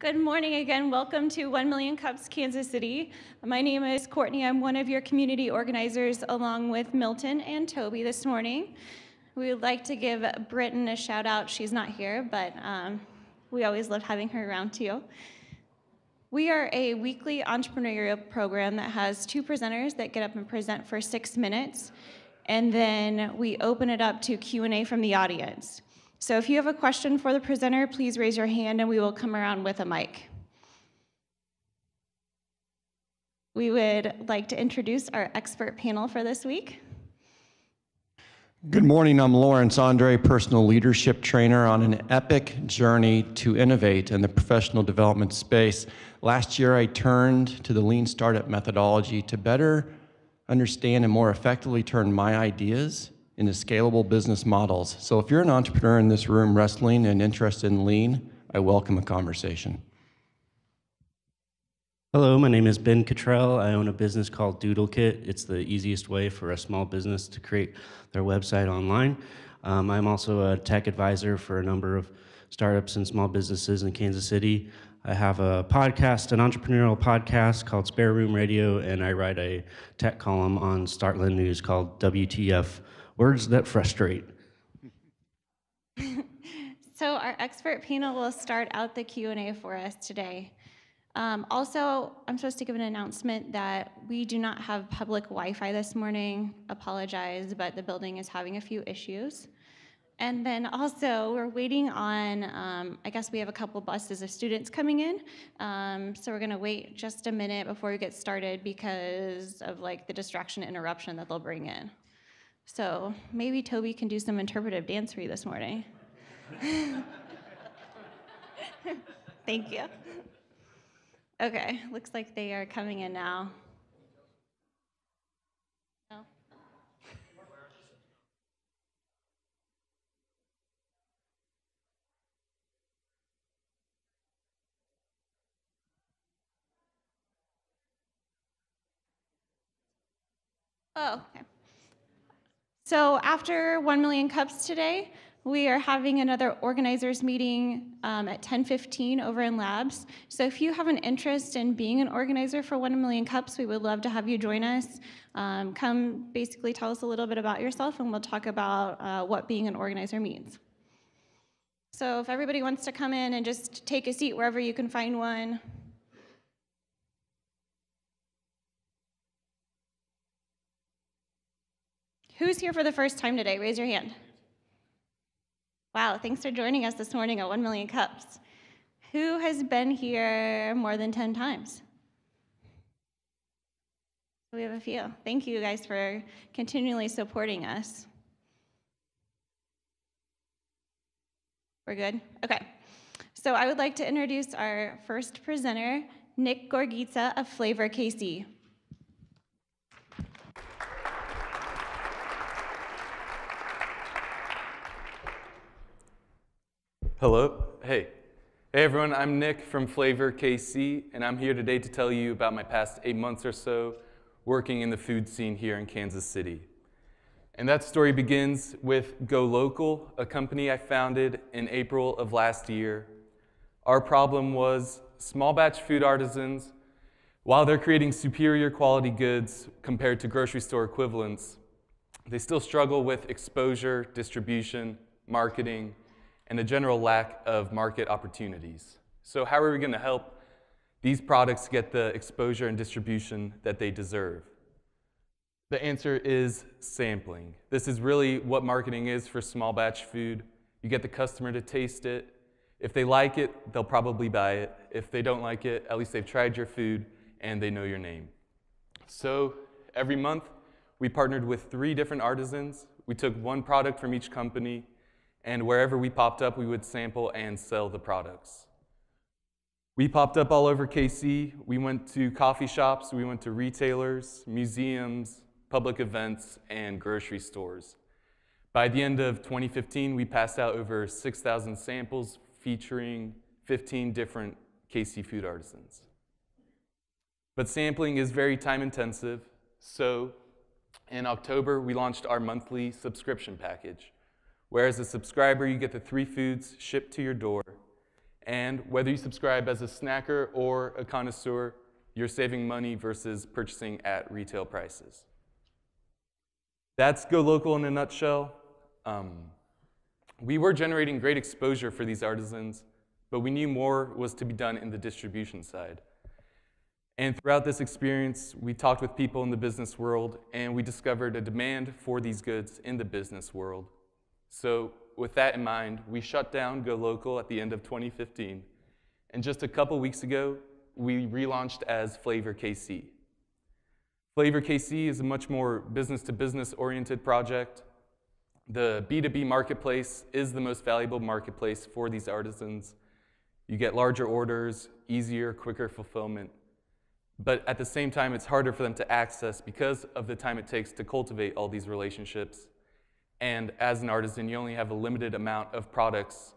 Good morning again. Welcome to 1 Million Cups Kansas City. My name is Courtney. I'm one of your community organizers along with Milton and Toby this morning. We would like to give Britton a shout out. She's not here, but we always love having her around too. We are a weekly entrepreneurial program that has two presenters that get up and present for 6 minutes, and then we open it up to Q&A from the audience. So if you have a question for the presenter, please raise your hand and we will come around with a mic. We would like to introduce our expert panel for this week. Good morning, I'm Lawrence Andre, personal leadership trainer on an epic journey to innovate in the professional development space. Last year, I turned to the Lean Startup methodology to better understand and more effectively turn my ideas into scalable business models. So if you're an entrepreneur in this room wrestling and interested in Lean, I welcome a conversation. Hello, my name is Ben Cottrell. I own a business called DoodleKit. It's the easiest way for a small business to create their website online. I'm also a tech advisor for a number of startups and small businesses in Kansas City. I have a podcast, an entrepreneurial podcast called Spare Room Radio, and I write a tech column on Startland News called WTF, Words That Frustrate. So our expert panel will start out the Q&A for us today. Also, I'm supposed to give an announcement that we do not have public Wi-Fi this morning. Apologize, but the building is having a few issues. And then also, we're waiting on, I guess we have a couple buses of students coming in. So we're gonna wait just a minute before we get started because of like the distraction and interruption that they'll bring in. So maybe Toby can do some interpretive dance for you this morning. Thank you. Okay, looks like they are coming in now. No? Oh, okay. So after 1 Million Cups today, we are having another organizers meeting at 10:15 over in Labs. So if you have an interest in being an organizer for 1 Million Cups, we would love to have you join us. Come basically tell us a little bit about yourself and we'll talk about what being an organizer means. So if everybody wants to come in and just take a seat wherever you can find one. Who's here for the first time today? Raise your hand. Wow, thanks for joining us this morning at 1 Million Cups. Who has been here more than 10 times? We have a few. Thank you guys for continually supporting us. We're good? Okay. So I would like to introduce our first presenter, Nick Gorgitza of Flavor KC. Hello. Hey everyone, I'm Nick from Flavor KC, and I'm here today to tell you about my past 8 months or so working in the food scene here in Kansas City. And that story begins with Go Local, a company I founded in April of last year. Our problem was small batch food artisans, while they're creating superior quality goods compared to grocery store equivalents, they still struggle with exposure, distribution, marketing, and a general lack of market opportunities. So how are we going to help these products get the exposure and distribution that they deserve? The answer is sampling. This is really what marketing is for small batch food. You get the customer to taste it. If they like it, they'll probably buy it. If they don't like it, at least they've tried your food and they know your name. So every month, we partnered with 3 different artisans. We took one product from each company, and wherever we popped up, we would sample and sell the products. We popped up all over KC. We went to coffee shops, we went to retailers, museums, public events, and grocery stores. By the end of 2015, we passed out over 6,000 samples featuring 15 different KC food artisans. But sampling is very time intensive, so in October, we launched our monthly subscription package. Where as a subscriber, you get the 3 foods shipped to your door, And whether you subscribe as a snacker or a connoisseur, you're saving money versus purchasing at retail prices. That's Go Local in a nutshell. We were generating great exposure for these artisans, but we knew more was to be done in the distribution side. And throughout this experience, we talked with people in the business world, and we discovered a demand for these goods in the business world. So with that in mind, we shut down Go Local at the end of 2015, and just a couple weeks ago, we relaunched as Flavor KC. Flavor KC is a much more business-to-business oriented project. The B2B marketplace is the most valuable marketplace for these artisans. You get larger orders, easier, quicker fulfillment. But at the same time, it's harder for them to access because of the time it takes to cultivate all these relationships. And as an artisan, you only have a limited amount of products,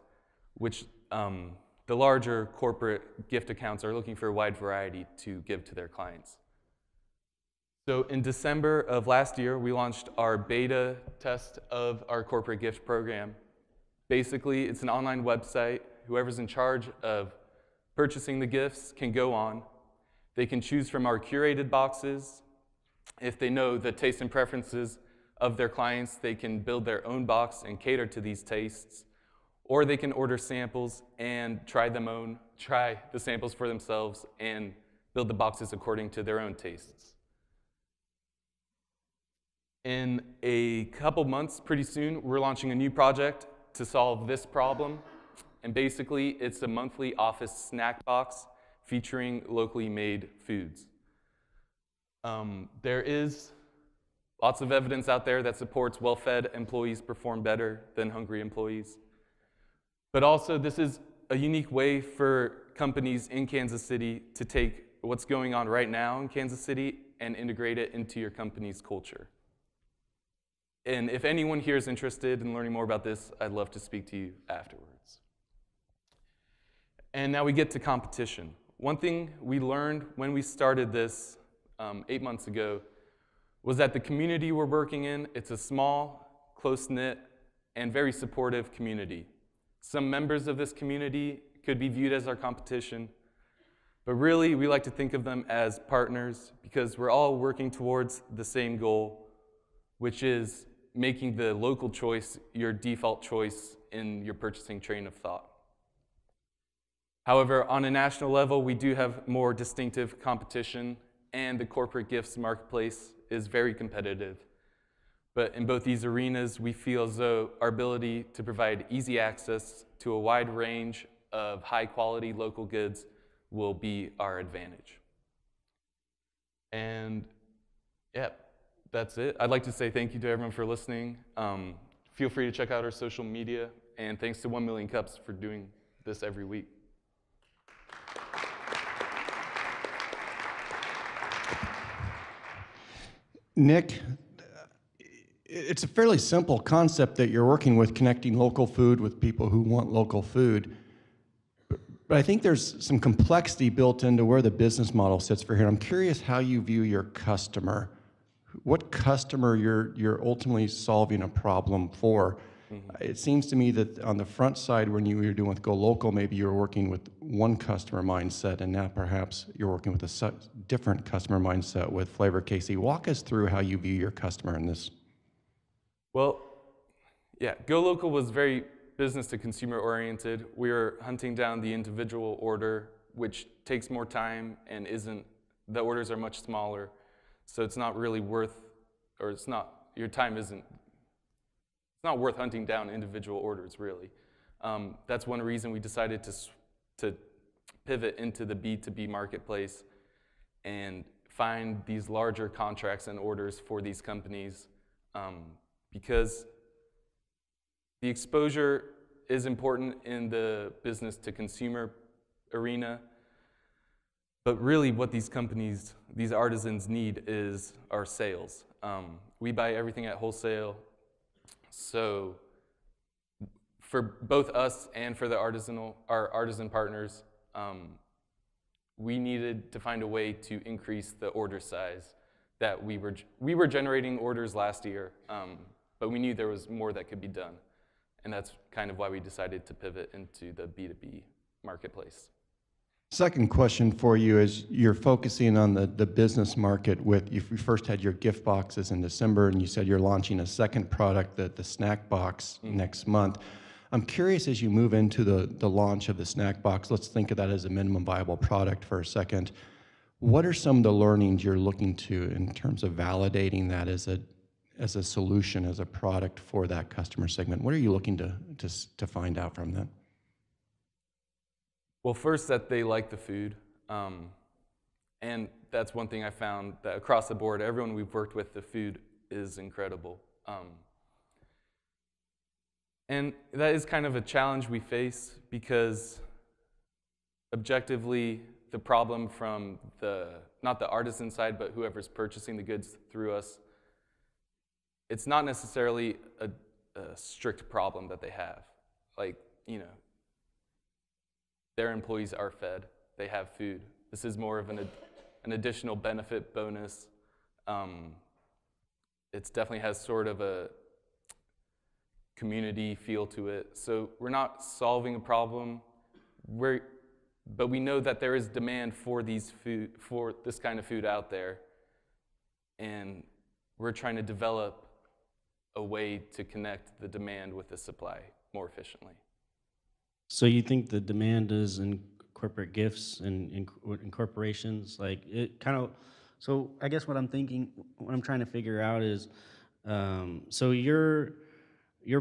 which the larger corporate gift accounts are looking for a wide variety to give to their clients. So in December of last year, we launched our beta test of our corporate gift program. Basically, it's an online website. Whoever's in charge of purchasing the gifts can go on. They can choose from our curated boxes. If they know the tastes and preferences of their clients, they can build their own box and cater to these tastes. Or they can order samples and try the samples for themselves and build the boxes according to their own tastes. In a couple months, pretty soon, we're launching a new project to solve this problem. And basically, it's a monthly office snack box featuring locally made foods. There is lots of evidence out there that supports well-fed employees perform better than hungry employees. But also, this is a unique way for companies in Kansas City to take what's going on right now in Kansas City and integrate it into your company's culture. And if anyone here is interested in learning more about this, I'd love to speak to you afterwards. And now we get to competition. One thing we learned when we started this 8 months ago was that the community we're working in, it's a small, close-knit, and very supportive community. Some members of this community could be viewed as our competition, but really we like to think of them as partners because we're all working towards the same goal, which is making the local choice your default choice in your purchasing train of thought. However, on a national level, we do have more distinctive competition, and the corporate gifts marketplace is very competitive. But in both these arenas, we feel as though our ability to provide easy access to a wide range of high-quality local goods will be our advantage. And yeah, that's it. I'd like to say thank you to everyone for listening. Feel free to check out our social media, and thanks to 1 Million Cups for doing this every week. Nick, it's a fairly simple concept that you're working with, connecting local food with people who want local food. But I think there's some complexity built into where the business model sits for here. I'm curious how you view your customer. What customer you're ultimately solving a problem for. It seems to me that on the front side, when you were doing with Go Local, maybe you were working with one customer mindset, and now perhaps you're working with a different customer mindset with Flavor KC. Walk us through how you view your customer in this. Well, yeah, Go Local was very business to consumer oriented. We were hunting down the individual order, which takes more time and the orders are much smaller. So it's not really worth, or your time isn't, it's not worth hunting down individual orders, really. That's one reason we decided to pivot into the B2B marketplace and find these larger contracts and orders for these companies because the exposure is important in the business to consumer arena, but really what these companies, these artisans need is our sales. We buy everything at wholesale, so for both us and for our artisan partners, we needed to find a way to increase the order size that we were generating orders last year, but we knew there was more that could be done. And that's kind of why we decided to pivot into the B2B marketplace. Second question for you is you're focusing on the business market with, you first had your gift boxes in December and you said you're launching a second product, the snack box, next month. I'm curious, as you move into the launch of the snack box, let's think of that as a minimum viable product for a second. What are some of the learnings you're looking to in terms of validating that as a solution, as a product for that customer segment? What are you looking to find out from that? Well, first, that they like the food. And that's one thing I found, that across the board, everyone we've worked with, the food is incredible. And that is kind of a challenge we face because objectively, the problem from not the artisan side, but whoever's purchasing the goods through us, it's not necessarily a strict problem that they have. Like, their employees are fed, they have food. This is more of an additional benefit bonus. It definitely has sort of a community feel to it. So we're not solving a problem, but we know that there is demand for this kind of food out there. And we're trying to develop a way to connect the demand with the supply more efficiently. So you think the demand is in corporate gifts and in corporations, like it kind of? So I guess what I'm trying to figure out is, so you're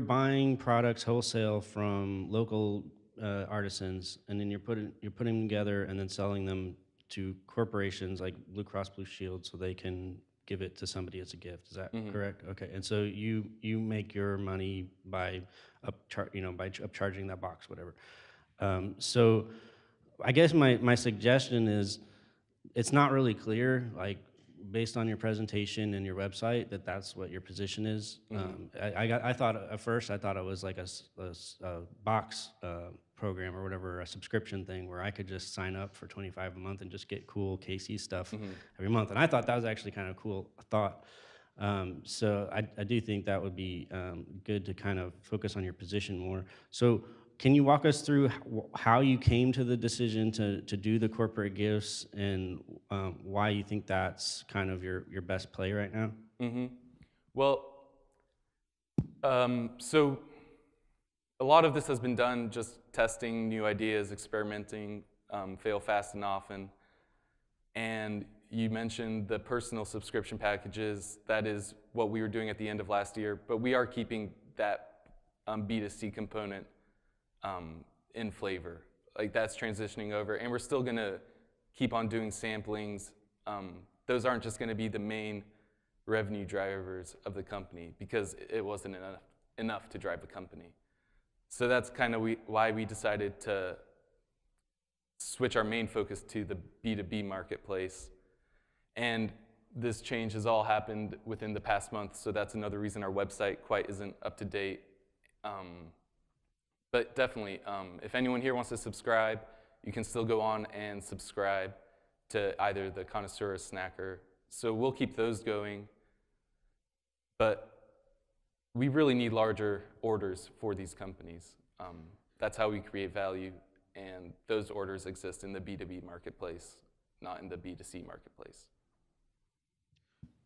buying products wholesale from local artisans, and then you're putting them together and then selling them to corporations like Blue Cross Blue Shield, so they can give it to somebody as a gift. Is that correct? Okay. And so you make your money by upcharging that box, whatever. So I guess my suggestion is, it's not really clear, like based on your presentation and your website, that's what your position is. I thought at first it was like a box program or whatever, a subscription thing where I could just sign up for $25 a month and just get cool KC stuff every month. And I thought that was actually kind of cool thought. So I do think that would be good to kind of focus on your position more. So can you walk us through how you came to the decision to do the corporate gifts and why you think that's kind of your best play right now? Well, so a lot of this has been done just testing new ideas, experimenting, fail fast and often. And you mentioned the personal subscription packages. That is what we were doing at the end of last year, but we are keeping that B2C component in Flavor. Like, that's transitioning over, and we're still gonna keep on doing samplings. Those aren't just gonna be the main revenue drivers of the company because it wasn't enough to drive the company. So that's kind of why we decided to switch our main focus to the B2B marketplace. And this change has all happened within the past month, so that's another reason our website quite isn't up to date. But definitely, if anyone here wants to subscribe, you can still go on and subscribe to either the Connoisseur or Snacker. So we'll keep those going. But we really need larger orders for these companies. That's how we create value, and those orders exist in the B2B marketplace, not in the B2C marketplace.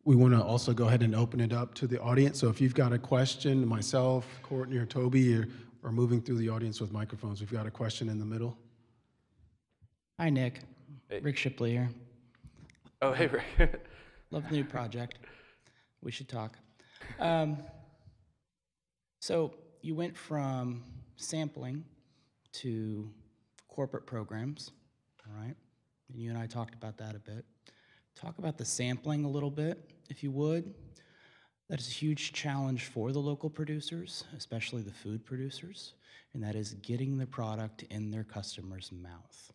We want to also go ahead and open it up to the audience. So if you've got a question, myself, Courtney, or Toby, or moving through the audience with microphones, we've got a question in the middle. Hi, Nick. Hey. Rick Shipley here. Oh, hey, Rick. Love the new project. We should talk. So you went from sampling to corporate programs, all right? And you and I talked about that a bit. Talk about the sampling a little bit, if you would. That is a huge challenge for the local producers, especially the food producers, and that is getting the product in their customer's mouth.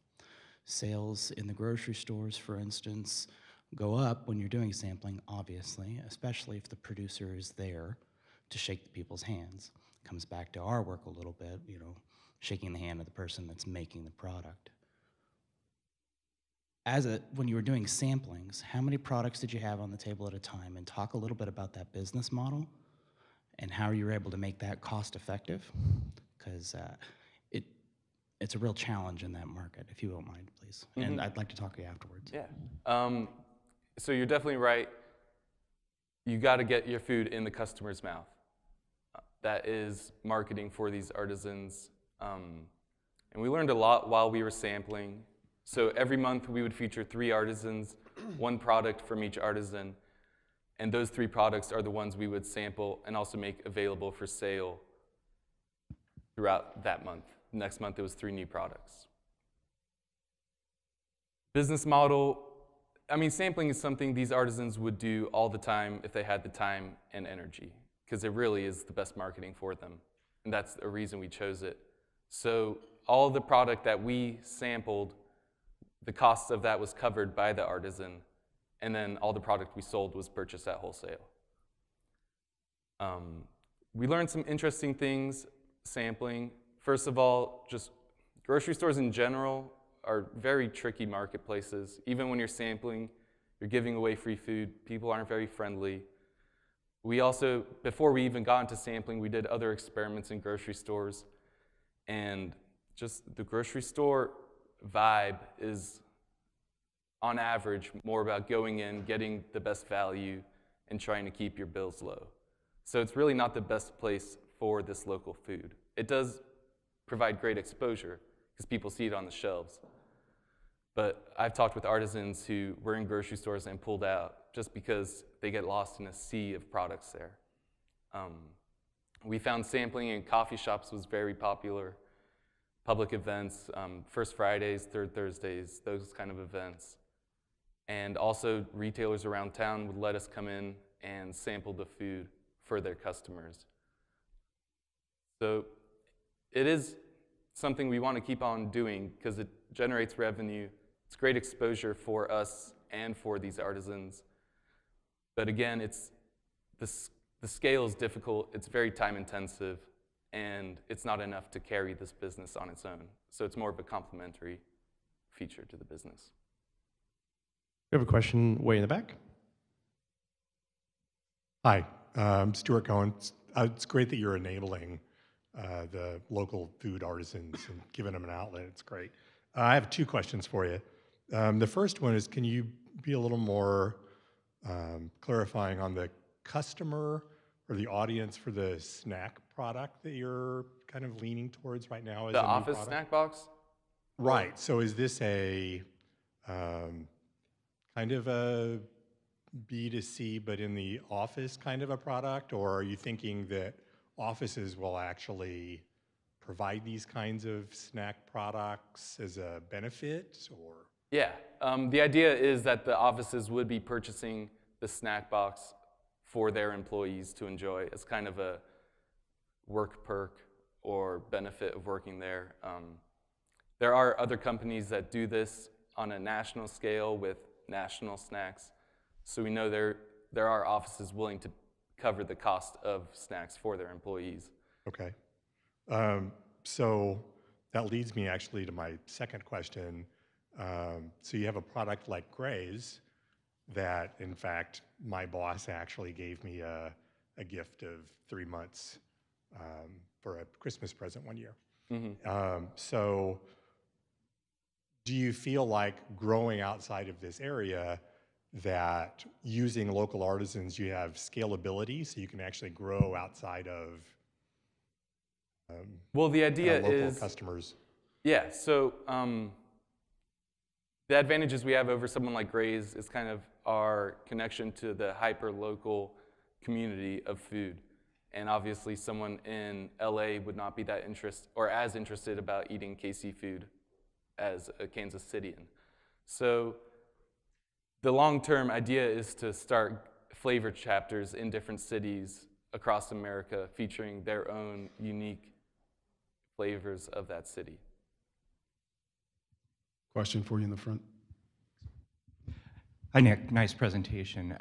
Sales in the grocery stores, for instance, go up when you're doing sampling, obviously, especially if the producer is there to shake the people's hands. Comes back to our work a little bit, shaking the hand of the person that's making the product. When you were doing samplings, how many products did you have on the table at a time? And talk a little bit about that business model and how you were able to make that cost effective. Because it's a real challenge in that market, if you don't mind, please. And I'd like to talk to you afterwards. Yeah. So you're definitely right. You got to get your food in the customer's mouth. That is marketing for these artisans. And we learned a lot while we were sampling. So every month we would feature 3 artisans, 1 product from each artisan. And those 3 products are the ones we would sample and also make available for sale throughout that month. Next month it was 3 new products. Business model, I mean, sampling is something these artisans would do all the time if they had the time and energy, because it really is the best marketing for them. And that's the reason we chose it. So all of the product that we sampled, the cost of that was covered by the artisan, and then all the product we sold was purchased at wholesale. We learned some interesting things sampling. First of all, just grocery stores in general are very tricky marketplaces. Even when you're sampling, you're giving away free food. People aren't very friendly. We also, before we even got into sampling, we did other experiments in grocery stores. And just the grocery store vibe is, on average, more about going in, getting the best value, and trying to keep your bills low. So it's really not the best place for this local food. It does provide great exposure because people see it on the shelves. But I've talked with artisans who were in grocery stores and pulled out just because they get lost in a sea of products there. We found sampling in coffee shops was very popular. Public events, First Fridays, Third Thursdays, those kind of events. And also retailers around town would let us come in and sample the food for their customers. So it is something we want to keep on doing because it generates revenue. It's great exposure for us and for these artisans. But again, the scale is difficult, it's very time intensive, and it's not enough to carry this business on its own. So it's more of a complementary feature to the business. We have a question way in the back. Hi, I'm Stuart Cohen. It's great that you're enabling the local food artisans and giving them an outlet. It's great. I have 2 questions for you. The first one is, can you be a little more clarifying on the customer or the audience for the snack product that you're kind of leaning towards right now? As The a new office product? snack box? Right. So is this a kind of a B2C, but in the office kind of a product? Or are you thinking that offices will actually provide these kinds of snack products as a benefit? Or Yeah. The idea is that the offices would be purchasing the snack box for their employees to enjoy as kind of a work perk or benefit of working there. There are other companies that do this on a national scale with national snacks. So we know there are offices willing to cover the cost of snacks for their employees. Okay. So that leads me actually to my second question. So you have a product like Graze that, in fact, my boss actually gave me a gift of 3 months for a Christmas present one year. So do you feel like growing outside of this area, that using local artisans, you have scalability so you can actually grow outside of Well, the idea local is customers? Yeah, so the advantages we have over someone like Graze is kind of our connection to the hyper-local community of food. And obviously someone in LA would not be that as interested about eating KC food as a Kansas Cityan. So the long-term idea is to start flavor chapters in different cities across America featuring their own unique flavors of that city. Question for you in the front. Hi, Nick. Nice presentation.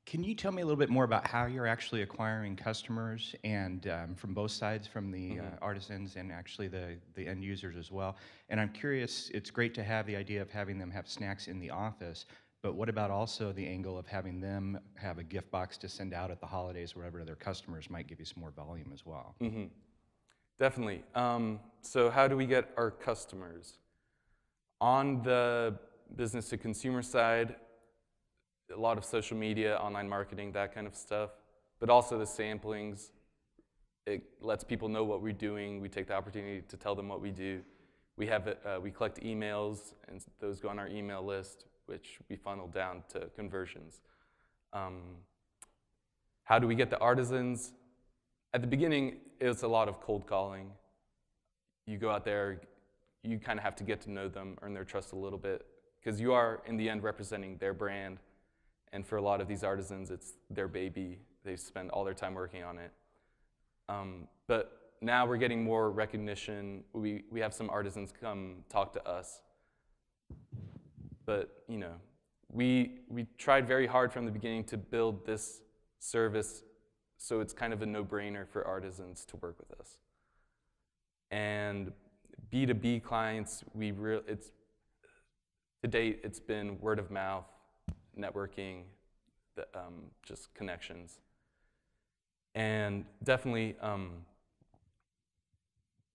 Can you tell me a little bit more about how you're actually acquiring customers and from both sides, from the artisans and actually the end users as well? And I'm curious, it's great to have the idea of having them have snacks in the office, but what about also the angle of having them have a gift box to send out at the holidays wherever their customers might give you some more volume as well? Definitely. So how do we get our customers? On the business to consumer side, a lot of social media, online marketing, that kind of stuff, but also the samplings. It lets people know what we're doing. We take the opportunity to tell them what we do. We collect emails, and those go on our email list, which we funnel down to conversions. How do we get the artisans? At the beginning, it was a lot of cold calling. You go out there, you kind of have to get to know them, earn their trust a little bit, because you are, in the end, representing their brand. And for a lot of these artisans, it's their baby. They spend all their time working on it. But now we're getting more recognition. We have some artisans come talk to us. But we tried very hard from the beginning to build this service so it's kind of a no-brainer for artisans to work with us. And B2B clients, to date, it's been word of mouth, networking, just connections. And definitely,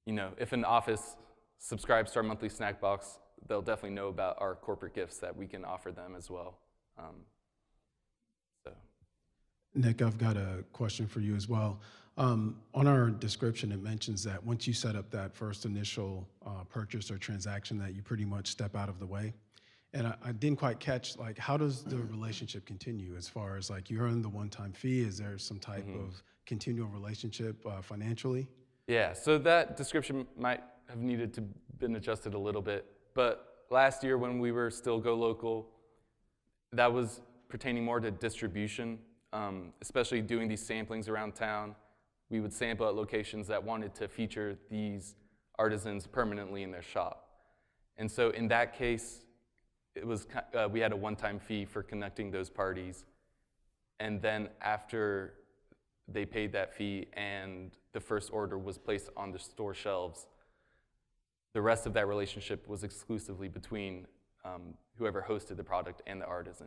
if an office subscribes to our monthly snack box, they'll definitely know about our corporate gifts that we can offer them as well. Nick, I've got a question for you as well. On our description, it mentions that once you set up that first initial purchase or transaction, that you pretty much step out of the way. And I didn't quite catch, how does the relationship continue as far as, you earn the one-time fee? Is there some type of continual relationship financially? Yeah, so that description might have needed to been adjusted a little bit. But last year when we were still Go Local, that was pertaining more to distribution, especially doing these samplings around town. We would sample at locations that wanted to feature these artisans permanently in their shop. And so in that case, it was we had a one-time fee for connecting those parties. And then after they paid that fee and the first order was placed on the store shelves, the rest of that relationship was exclusively between whoever hosted the product and the artisan.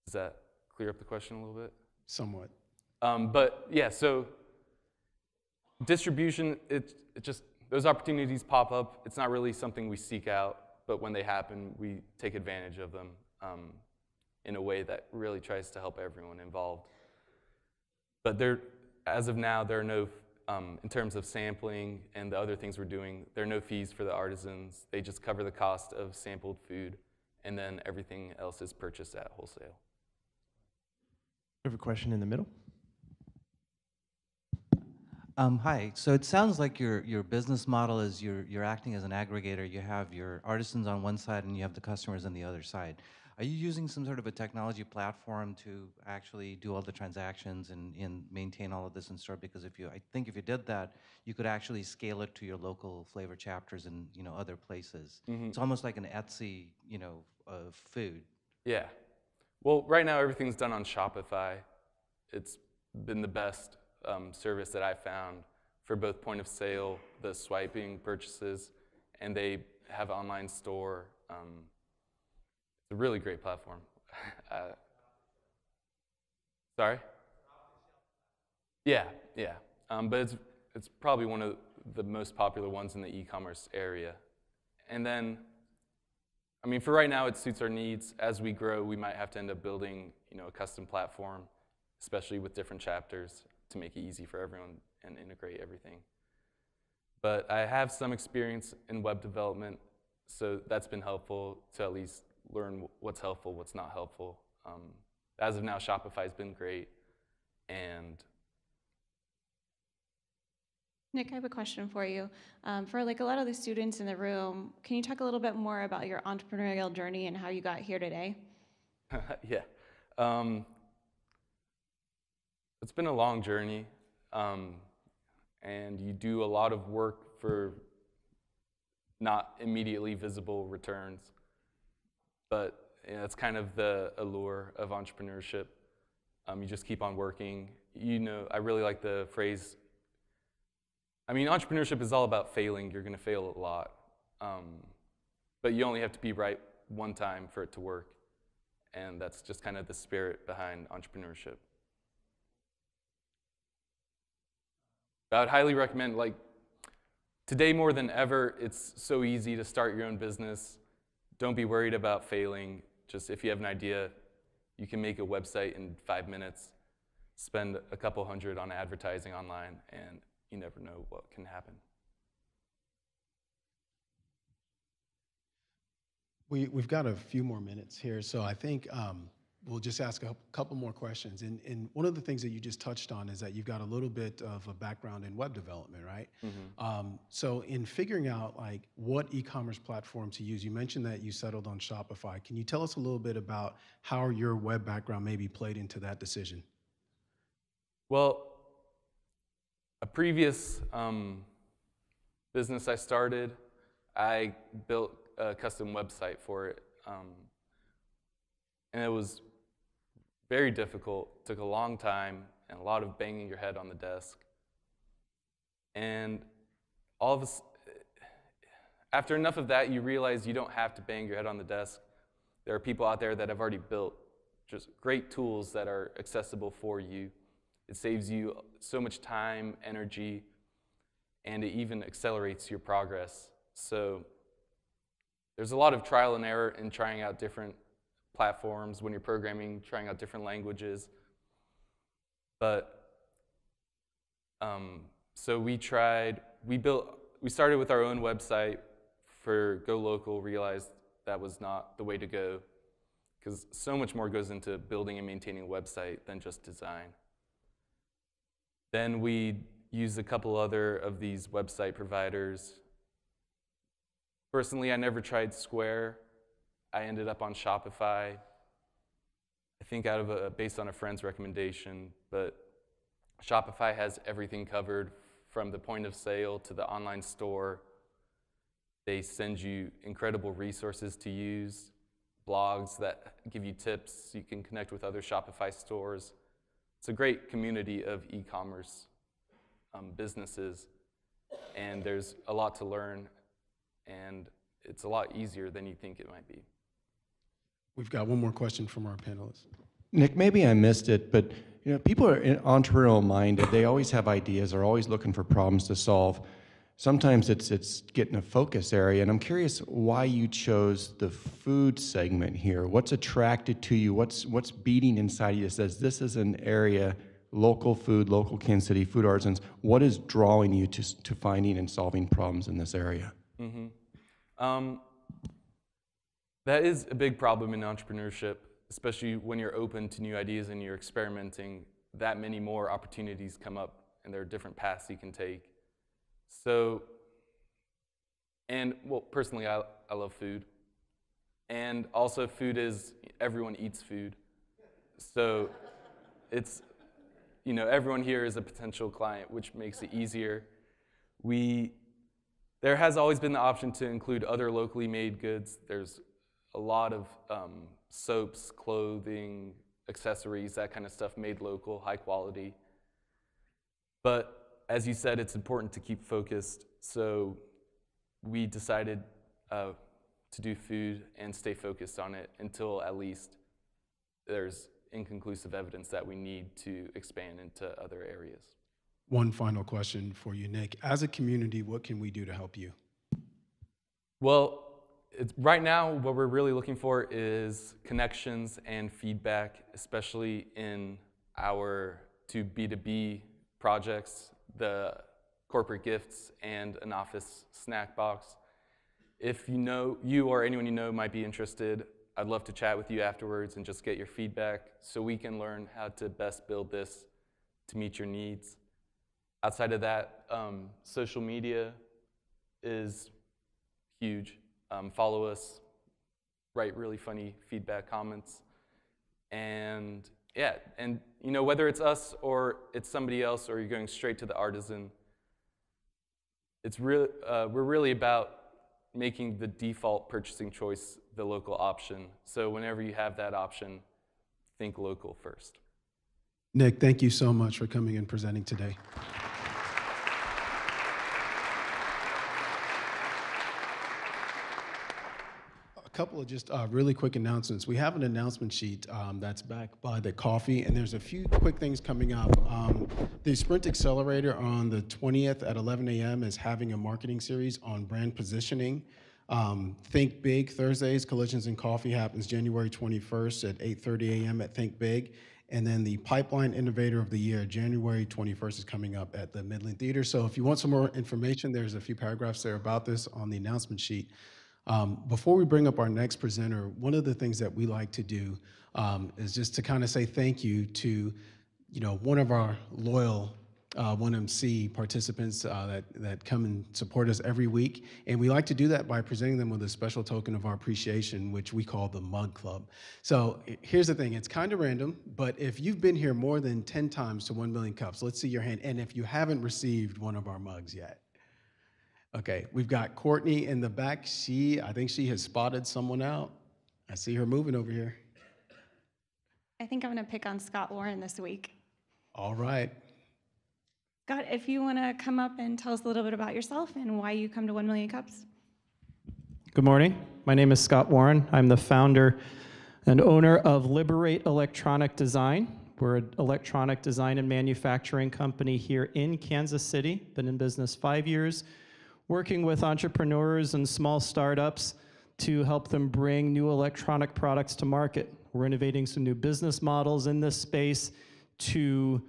Does that clear up the question a little bit? Somewhat. But yeah, so distribution, it just, those opportunities pop up. It's not really something we seek out, but when they happen, we take advantage of them in a way that really tries to help everyone involved. But as of now, there are no, in terms of sampling and the other things we're doing, there are no fees for the artisans. They just cover the cost of sampled food, and then everything else is purchased at wholesale. We have a question in the middle. Hi. So it sounds like your business model is you're acting as an aggregator. You have your artisans on one side and you have the customers on the other side. Are you using some sort of a technology platform to actually do all the transactions and maintain all of this in store? Because I think if you did that, you could actually scale it to your local flavor chapters and other places. It's almost like an Etsy, of food. Yeah. Well, right now everything's done on Shopify. It's been the best service that I found for both point of sale, the swiping purchases, and they have an online store. It's a really great platform. Sorry? Yeah. But it's probably one of the most popular ones in the e-commerce area. And then, for right now, it suits our needs. As we grow, we might have to end up building, a custom platform, especially with different chapters, to make it easy for everyone and integrate everything. But I have some experience in web development, so that's been helpful to at least learn what's helpful, what's not helpful. As of now, Shopify's been great. And Nick, I have a question for you. For a lot of the students in the room, can you talk a little bit more about your entrepreneurial journey and how you got here today? Yeah. It's been a long journey, and you do a lot of work for not immediately visible returns. But that's kind of the allure of entrepreneurship. You just keep on working. I really like the phrase, entrepreneurship is all about failing. You're going to fail a lot. But you only have to be right one time for it to work. And that's just kind of the spirit behind entrepreneurship. I would highly recommend, like, today more than ever, it's so easy to start your own business. Don't be worried about failing. Just if you have an idea, you can make a website in 5 minutes, spend a couple hundred on advertising online, and you never know what can happen. We've got a few more minutes here, so I think we'll just ask a couple more questions. And one of the things that you just touched on is that you've got a little bit of a background in web development, right? So in figuring out like what e-commerce platform to use, you mentioned that you settled on Shopify. Can you tell us a little bit about how your web background maybe played into that decision? Well, a previous business I started, I built a custom website for it. And it was very difficult, took a long time, and a lot of banging your head on the desk. And all of us, after enough of that, you realize you don't have to bang your head on the desk. There are people out there that have already built just great tools that are accessible for you. It saves you so much time, energy, and it even accelerates your progress. So there's a lot of trial and error in trying out different platforms when you're programming, trying out different languages. But so we started with our own website for Go Local, realized that was not the way to go because so much more goes into building and maintaining a website than just design. Then we used a couple other of these website providers. Personally, I never tried Square. I ended up on Shopify, I think based on a friend's recommendation, but Shopify has everything covered from the point of sale to the online store. They send you incredible resources to use, blogs that give you tips. You can connect with other Shopify stores. It's a great community of e-commerce businesses, and there's a lot to learn, and it's a lot easier than you think it might be. We've got one more question from our panelists. Nick, maybe I missed it, but people are entrepreneurial minded. They always have ideas. They're always looking for problems to solve. Sometimes it's getting a focus area, and I'm curious why you chose the food segment here. What's attracted to you? What's beating inside you that says this is an area, local food, local Kansas City food artisans? What is drawing you to finding and solving problems in this area? That is a big problem in entrepreneurship, especially when you're open to new ideas and you're experimenting. That many more opportunities come up, and there are different paths you can take. So, well, personally, I love food. And also food is, everyone eats food. So it's, everyone here is a potential client, which makes it easier. There has always been the option to include other locally made goods. There's a lot of soaps, clothing, accessories, that kind of stuff made local, high quality. But as you said, it's important to keep focused. So we decided to do food and stay focused on it until at least there's inconclusive evidence that we need to expand into other areas. One final question for you, Nick. As a community, what can we do to help you? Well, right now, what we're really looking for is connections and feedback, especially in our two B2B projects, the corporate gifts and an office snack box. If you or anyone you know might be interested, I'd love to chat with you afterwards and just get your feedback so we can learn how to best build this to meet your needs. Outside of that, social media is huge. Follow us, write really funny feedback comments, and yeah, and whether it's us or it's somebody else or you're going straight to the artisan, we're really about making the default purchasing choice the local option. So whenever you have that option, think local first. Nick, thank you so much for coming and presenting today. couple of just really quick announcements. We have an announcement sheet that's back by the coffee, and there's a few quick things coming up. The Sprint Accelerator on the 20th at 11 a.m. is having a marketing series on brand positioning. Think Big Thursdays, Collisions and Coffee happens January 21st at 8:30 a.m. at Think Big. And then the Pipeline Innovator of the Year, January 21st, is coming up at the Midland Theater. So if you want some more information, there's a few paragraphs there about this on the announcement sheet. Before we bring up our next presenter, one of the things that we like to do is just to kind of say thank you to, one of our loyal 1MC participants that come and support us every week. And we like to do that by presenting them with a special token of our appreciation, which we call the Mug Club. So here's the thing, it's kind of random, but if you've been here more than 10 times to 1 Million Cups, let's see your hand. And if you haven't received one of our mugs yet. Okay, we've got Courtney in the back. I think she has spotted someone out. I see her moving over here. I think I'm going to pick on Scott Warren this week. All right. Scott, if you want to come up and tell us a little bit about yourself and why you come to 1 Million Cups. Good morning. My name is Scott Warren. I'm the founder and owner of Liberate Electronic Design. We're an electronic design and manufacturing company here in Kansas City. Been in business 5 years, working with entrepreneurs and small startups to help them bring new electronic products to market. We're innovating some new business models in this space to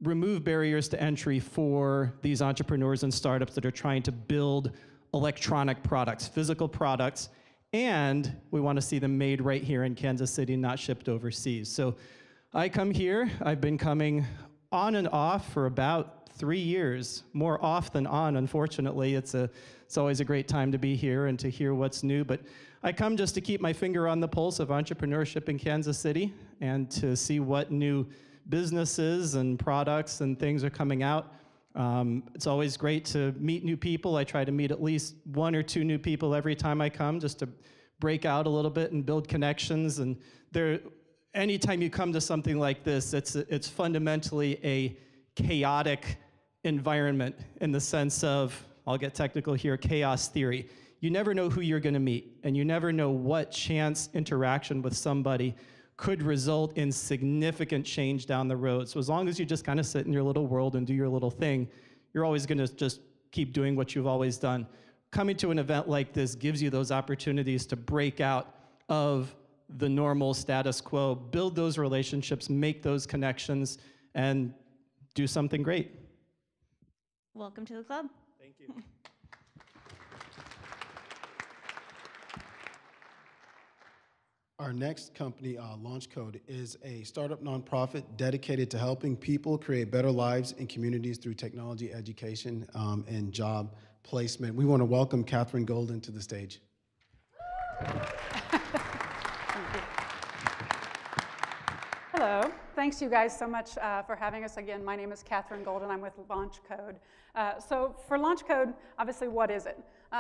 remove barriers to entry for these entrepreneurs and startups that are trying to build electronic products, physical products, and we want to see them made right here in Kansas City, not shipped overseas. So I come here, I've been coming on and off for about 3 years, more off than on, unfortunately. It's always a great time to be here and to hear what's new, but I come just to keep my finger on the pulse of entrepreneurship in Kansas City and to see what new businesses and products and things are coming out. It's always great to meet new people. I try to meet at least 1 or 2 new people every time I come just to break out a little bit and build connections. And anytime you come to something like this, it's fundamentally a chaotic environment in the sense of, I'll get technical here, chaos theory. You never know who you're gonna meet, and you never know what chance interaction with somebody could result in significant change down the road. So as long as you just kind of sit in your little world and do your little thing, you're always gonna just keep doing what you've always done. Coming to an event like this gives you those opportunities to break out of the normal status quo, build those relationships, make those connections, and do something great. Welcome to the club. Thank you. Our next company, Launch Code, is a startup nonprofit dedicated to helping people create better lives in communities through technology education and job placement. We want to welcome Catherine Golden to the stage. Hello. Thanks you guys so much for having us again. My name is Catherine Golden. I'm with Launch Code. So for Launch Code, obviously, what is it?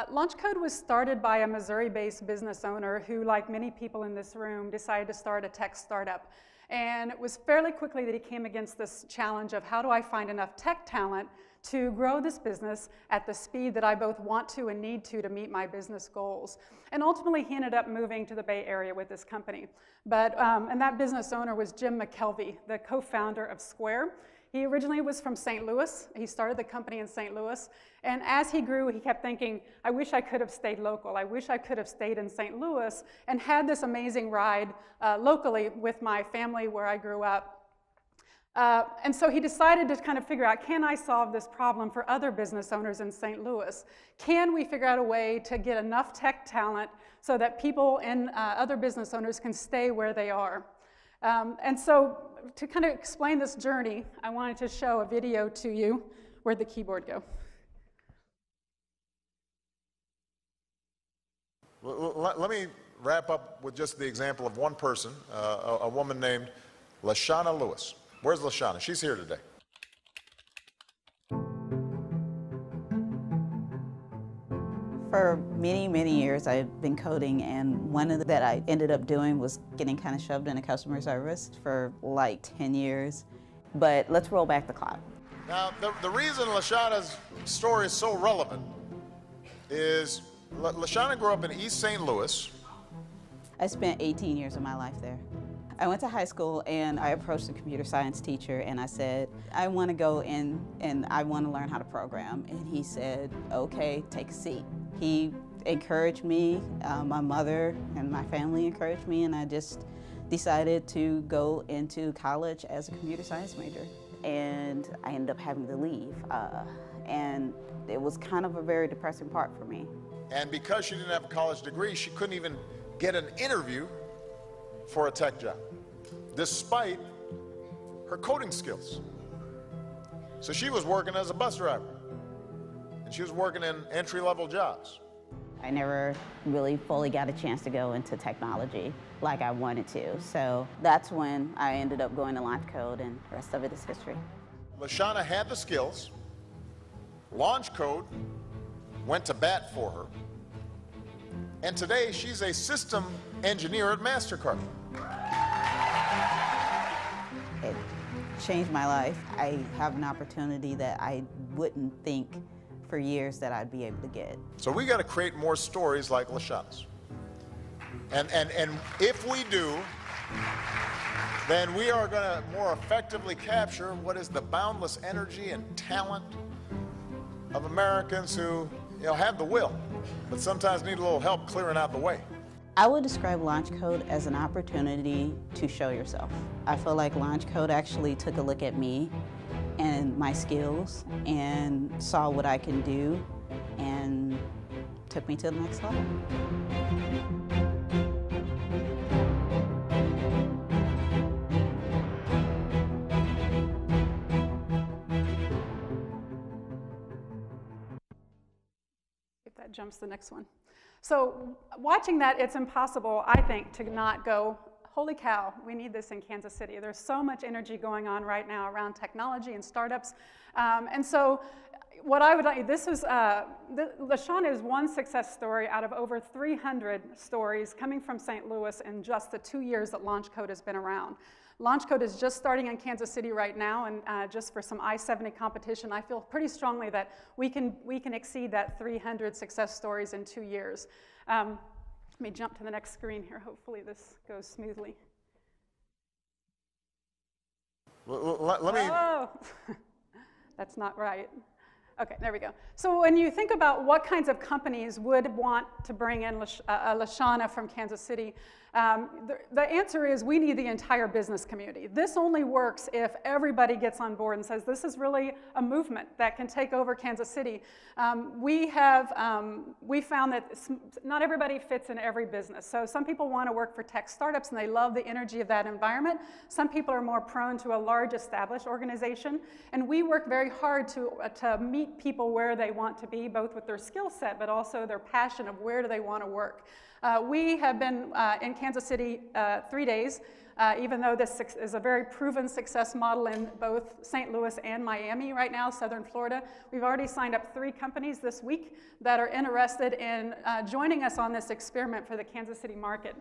Launch Code was started by a Missouri-based business owner who, like many people in this room, decided to start a tech startup. And it was fairly quickly that he came against this challenge of how do I find enough tech talent to grow this business at the speed that I both want to and need to meet my business goals. And ultimately, he ended up moving to the Bay Area with this company. But, and that business owner was Jim McKelvey, the co-founder of Square. He originally was from St. Louis. He started the company in St. Louis. And as he grew, he kept thinking, I wish I could have stayed local. I wish I could have stayed in St. Louis and had this amazing ride locally with my family where I grew up. And so he decided to kind of figure out, can I solve this problem for other business owners in St. Louis? Can we figure out a way to get enough tech talent so that people and other business owners can stay where they are? And so to kind of explain this journey, I wanted to show a video to you. Where'd the keyboard go? Let me wrap up with just the example of one person, a woman named Lashana Lewis. Where's Lashana? She's here today. For many, many years, I've been coding, and one of that I ended up doing was getting kind of shoved into customer service for like 10 years. But let's roll back the clock. Now, the reason Lashana's story is so relevant is Lashana grew up in East St. Louis, I spent 18 years of my life there. I went to high school and I approached the computer science teacher and I said, I want to go in and I want to learn how to program. And he said, okay, take a seat. He encouraged me, my mother and my family encouraged me, and I just decided to go into college as a computer science major. And I ended up having to leave. And it was kind of a very depressing part for me. And because she didn't have a college degree, she couldn't even get an interview for a tech job, despite her coding skills. So she was working as a bus driver, and she was working in entry-level jobs. I never really fully got a chance to go into technology like I wanted to. So that's when I ended up going to LaunchCode, and the rest of it is history. LaShawna had the skills. LaunchCode went to bat for her. And today, she's a system engineer at MasterCard. It changed my life. I have an opportunity that I wouldn't think for years that I'd be able to get. So we got to create more stories like LaShawna's. And if we do, then we are going to more effectively capture what is the boundless energy and talent of Americans who, have the will, but sometimes need a little help clearing out the way. I would describe LaunchCode as an opportunity to show yourself. I feel like LaunchCode actually took a look at me and my skills and saw what I can do and took me to the next level. If that jumps to the next one. So watching that, it's impossible, I think, to not go, holy cow, we need this in Kansas City. There's so much energy going on right now around technology and startups. And so what I would like, this is, LaShawna is one success story out of over 300 stories coming from St. Louis in just the 2 years that LaunchCode has been around. LaunchCode is just starting in Kansas City right now, and just for some I-70 competition, I feel pretty strongly that we can exceed that 300 success stories in 2 years. Let me jump to the next screen here. Hopefully this goes smoothly. Let me... Oh, that's not right. Okay, there we go. So when you think about what kinds of companies would want to bring in LaShawna from Kansas City, the answer is we need the entire business community. This only works if everybody gets on board and says this is really a movement that can take over Kansas City. We found that not everybody fits in every business. So some people want to work for tech startups and they love the energy of that environment. Some people are more prone to a large established organization. And we work very hard to meet people where they want to be, both with their skill set, but also their passion of where do they want to work. We have been in Kansas City 3 days, even though this is a very proven success model in both St. Louis and Miami right now, Southern Florida. We've already signed up 3 companies this week that are interested in joining us on this experiment for the Kansas City market.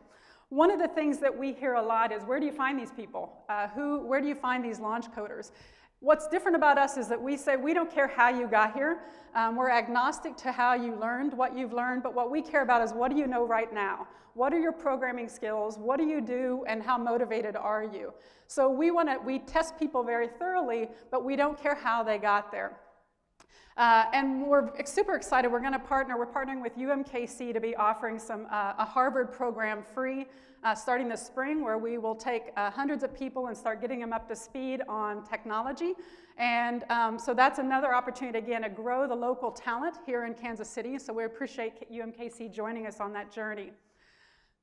One of the things that we hear a lot is, where do you find these people? Where do you find these launch coders? What's different about us is that we say we don't care how you got here. We're agnostic to how you learned what you've learned, but what we care about is what do you know right now? What are your programming skills? What do you do, and how motivated are you? So we test people very thoroughly, but we don't care how they got there. And we're super excited. We're partnering with UMKC to be offering a Harvard program free starting this spring, where we will take hundreds of people and start getting them up to speed on technology. And so that's another opportunity, again, to grow the local talent here in Kansas City. So we appreciate UMKC joining us on that journey.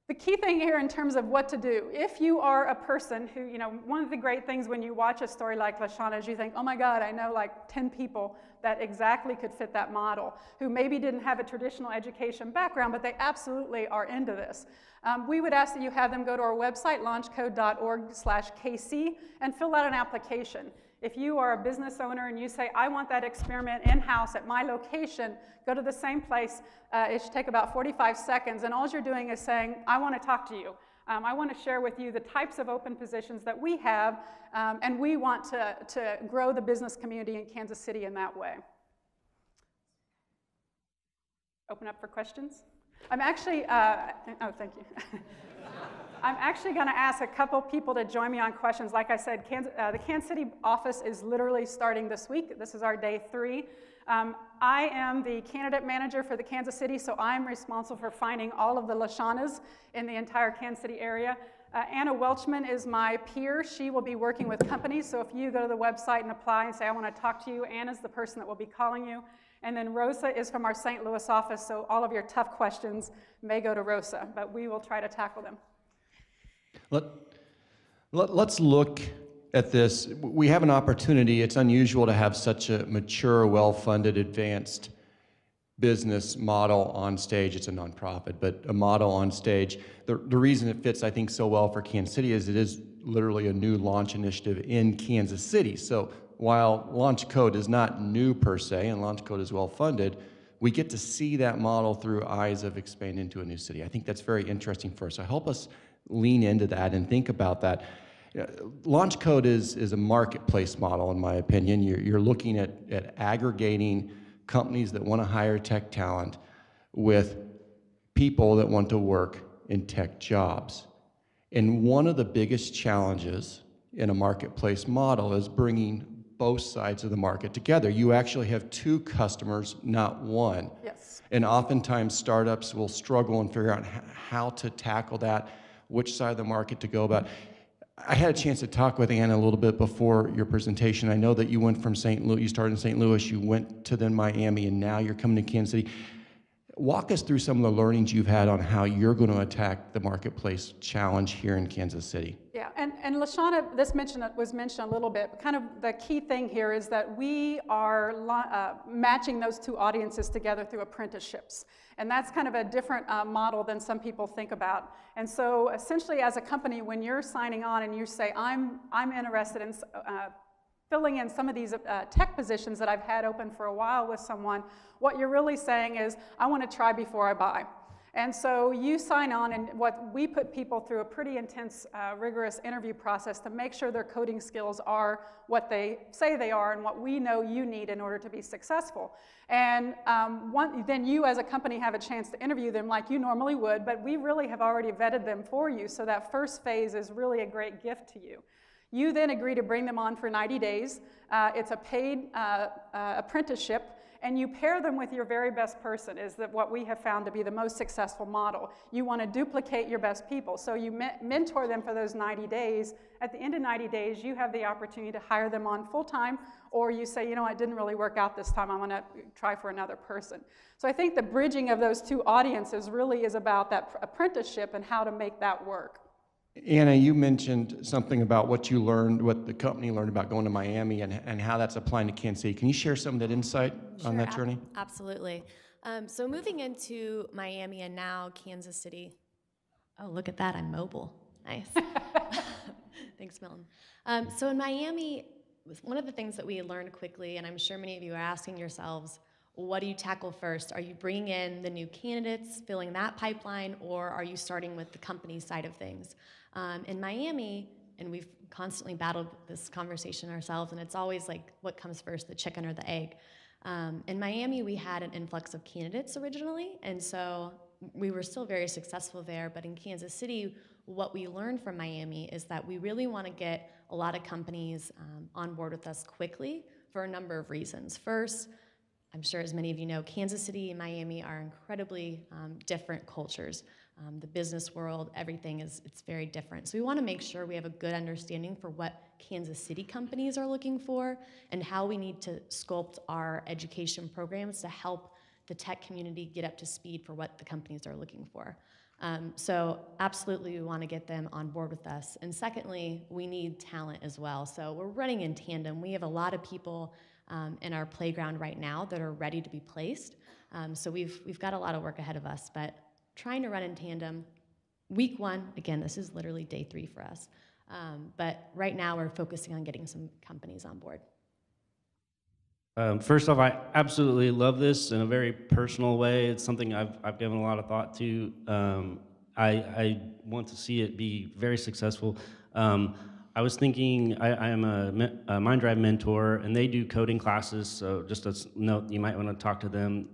The key thing here in terms of what to do, if you are a person who, one of the great things when you watch a story like LaShawna is you think, oh my God, I know like 10 people that exactly could fit that model, who maybe didn't have a traditional education background, but they absolutely are into this. We would ask that you have them go to our website, launchcode.org/KC, and fill out an application. If you are a business owner and you say, I want that experiment in-house at my location, go to the same place. It should take about 45 seconds, and all you're doing is saying, I want to talk to you. I want to share with you the types of open positions that we have, and we want to grow the business community in Kansas City in that way. Open up for questions. I'm actually, oh, thank you. I'm actually going to ask a couple people to join me on questions. Like I said, the Kansas City office is literally starting this week. This is our day 3. I am the candidate manager for the Kansas City, so I'm responsible for finding all of the LaShawnas in the entire Kansas City area. Anna Welchman is my peer. She will be working with companies, so if you go to the website and apply and say, I want to talk to you, Anna's the person that will be calling you. And then Rosa is from our St. Louis office, so all of your tough questions may go to Rosa, but we will try to tackle them. Let's look at this. We have an opportunity. It's unusual to have such a mature, well-funded, advanced business model on stage. It's a nonprofit, but a model on stage. The reason it fits, I think, so well for Kansas City is it is literally a new launch initiative in Kansas City. So while Launch Code is not new per se, and Launch Code is well funded, we get to see that model through eyes of expanding into a new city. I think that's very interesting for us. So help us lean into that and think about that. Launch Code is a marketplace model, in my opinion. You're looking at aggregating companies that want to hire tech talent with people that want to work in tech jobs. And one of the biggest challenges in a marketplace model is bringing both sides of the market together. You actually have 2 customers, not one. Yes. And oftentimes startups will struggle and figure out how to tackle that, which side of the market to go about. I had a chance to talk with Anna a little bit before your presentation. I know that you went from St. Louis, you started in St. Louis, you went to then Miami, and now you're coming to Kansas City. Walk us through some of the learnings you've had on how you're going to attack the marketplace challenge here in Kansas City. Yeah, and LaShawna, was mentioned a little bit. Kind of the key thing here is that we are matching those 2 audiences together through apprenticeships. And that's kind of a different model than some people think about. And so essentially as a company, when you're signing on and you say, I'm interested in filling in some of these tech positions that I've had open for a while with someone, what you're really saying is, I want to try before I buy. And so you sign on, and what we put people through a pretty intense, rigorous interview process to make sure their coding skills are what they say they are and what we know you need in order to be successful. And then you as a company have a chance to interview them like you normally would, but we really have already vetted them for you, so that first phase is really a great gift to you. You then agree to bring them on for 90 days. It's a paid apprenticeship, and you pair them with your very best person, is that what we have found to be the most successful model. You want to duplicate your best people, so you mentor them for those 90 days. At the end of 90 days, you have the opportunity to hire them on full-time, or you say, you know, it didn't really work out this time, I want to try for another person. So I think the bridging of those 2 audiences really is about that apprenticeship and how to make that work. Anna, you mentioned something about what you learned, what the company learned about going to Miami and how that's applying to Kansas City. Can you share some of that insight on that journey? Absolutely. So moving into Miami and now Kansas City. Oh, look at that, I'm mobile. Nice. Thanks, Milton. So in Miami, one of the things that we learned quickly, and I'm sure many of you are asking yourselves, what do you tackle first? Are you bringing in the new candidates, filling that pipeline, or are you starting with the company side of things? In Miami, and we've constantly battled this conversation ourselves, and it's always like, what comes first, the chicken or the egg? In Miami, we had an influx of candidates originally, and so we were still very successful there, but in Kansas City, what we learned from Miami is that we really want to get a lot of companies on board with us quickly for a number of reasons. First, I'm sure as many of you know, Kansas City and Miami are incredibly different cultures. The business world, everything it's very different. So we want to make sure we have a good understanding for what Kansas City companies are looking for and how we need to sculpt our education programs to help the tech community get up to speed for what the companies are looking for. So absolutely we want to get them on board with us. And secondly, we need talent as well. So we're running in tandem. We have a lot of people in our playground right now that are ready to be placed. So we've got a lot of work ahead of us, but trying to run in tandem. Week 1, again, this is literally day 3 for us. But right now we're focusing on getting some companies on board. First off, I absolutely love this in a very personal way. It's something I've given a lot of thought to. I want to see it be very successful. I was thinking, I am a MindDrive mentor, and they do coding classes, so just a note, you might want to talk to them,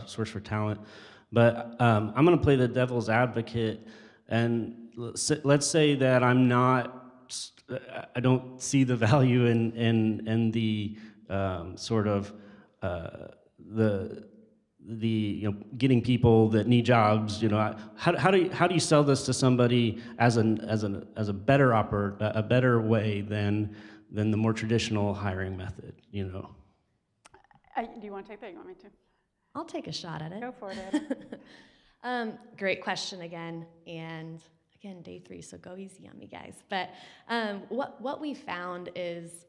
source for talent. But I'm going to play the devil's advocate, and let's say that I'm not, I don't see the value in the sort of the you know, getting people that need jobs. You know, how do you sell this to somebody as a better way than the more traditional hiring method? You know. Do you want to take that? You want me to? I'll take a shot at it. Go for it. Great question again, and again, day 3, so go easy on me, guys. But what we found is,